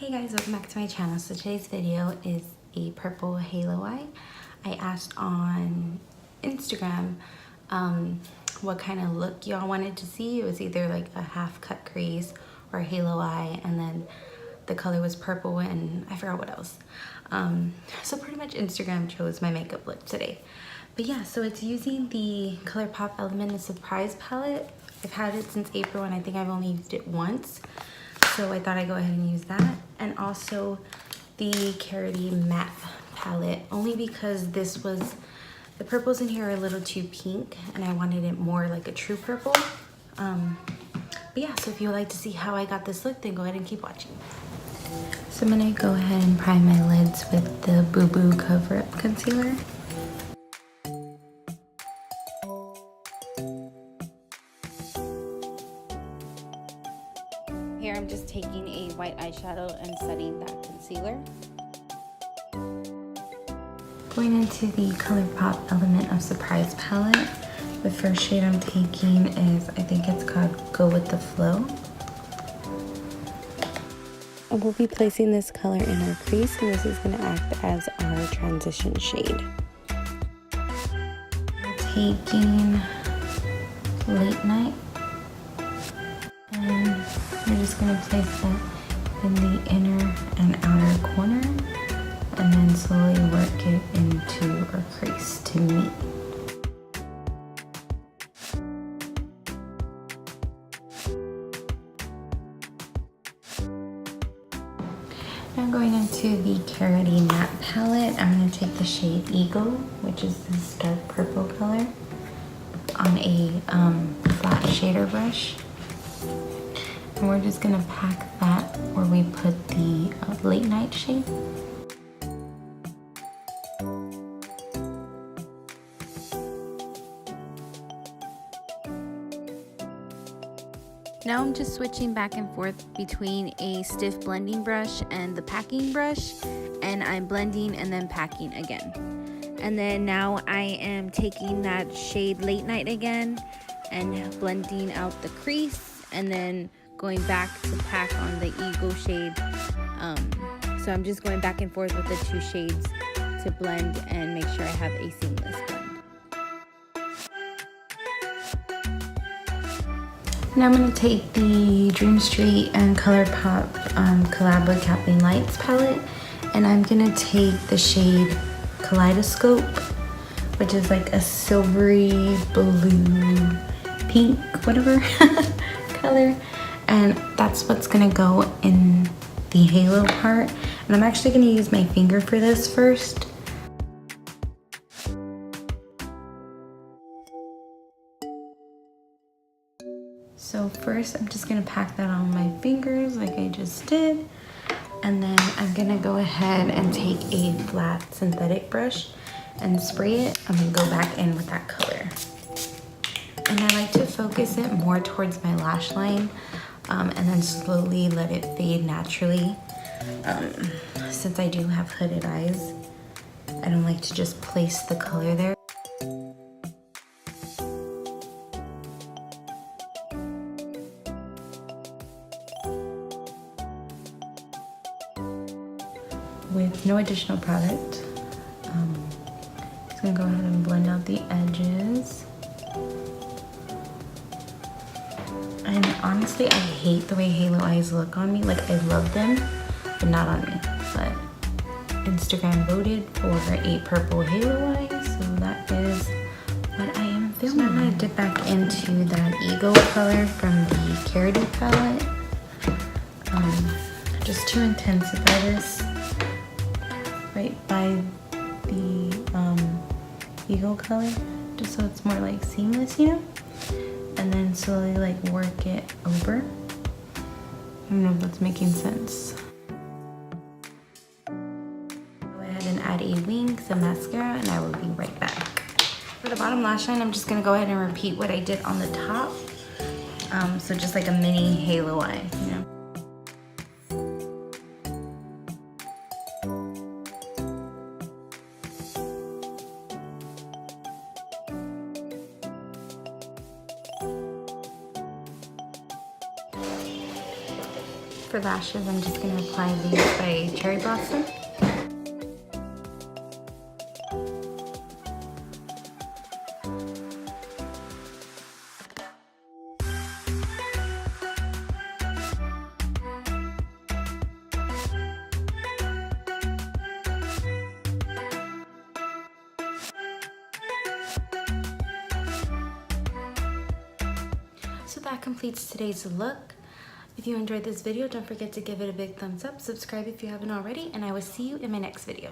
Hey guys, welcome back to my channel. So today's video is a purple halo eye. I asked on Instagram what kind of look y'all wanted to see. It was either like a half cut crease or a halo eye, and then the color was purple and I forgot what else. So pretty much Instagram chose my makeup look today. But yeah, so it's using the ColourPop Element Surprise palette. I've had it since April and I think I've only used it once. So I thought I'd go ahead and use that. And also the Charël matte palette, only because the purples in here are a little too pink and I wanted it more like a true purple. But yeah, so if you would like to see how I got this look, then go ahead and keep watching. So I'm gonna go ahead and prime my lids with the Boo Boo Cover Up Concealer. Here I'm just taking a white eyeshadow and setting that concealer. Going into the ColourPop Element of Surprise palette, the first shade I'm taking is, I think it's called Go With The Flow. I will be placing this color in our crease, and this is going to act as our transition shade. I'm taking Late Night, and we're just going to place that in the inner and outer corner, and then slowly work it into our crease to meet. Now going into the Charël matte palette, I'm going to take the shade Eagle, which is this dark purple color, on a flat shader brush. And we're just going to pack that where we put the Late Night shade. Now I'm just switching back and forth between a stiff blending brush and the packing brush, and I'm blending and then packing again. And then now I am taking that shade Late Night again and blending out the crease, and then going back to pack on the Eagle shade. So I'm just going back and forth with the two shades to blend and make sure I have a seamless blend. Now I'm going to take the Dream Street and ColourPop Collab with Kathleen Lights palette, and I'm going to take the shade Kaleidoscope, which is like a silvery blue, pink, whatever color, and that's what's going to go in the halo part. And I'm actually going to use my finger for this first. So first I'm just gonna pack that on my fingers like I just did. And then I'm gonna go ahead and take a flat synthetic brush and spray it. I'm gonna go back in with that color. And I like to focus it more towards my lash line and then slowly let it fade naturally. Since I do have hooded eyes, I don't like to just place the color there. With no additional product, just gonna go ahead and blend out the edges. And honestly, I hate the way halo eyes look on me. Like, I love them, but not on me. But Instagram voted for a purple halo eye, so that is what I am filming. So I'm gonna dip back into that Eagle color from the Charël palette, just to intensify this right by the Eagle color, just so it's more like seamless, you know? And then slowly like work it over. I don't know if that's making sense. Go ahead and add a wing, some mascara, and I will be right back. For the bottom lash line, I'm just gonna go ahead and repeat what I did on the top. So just like a mini halo eye, you know? For lashes, I'm just going to apply these by Cherry Blossom. So that completes today's look. If you enjoyed this video, don't forget to give it a big thumbs up, subscribe if you haven't already, and I will see you in my next video.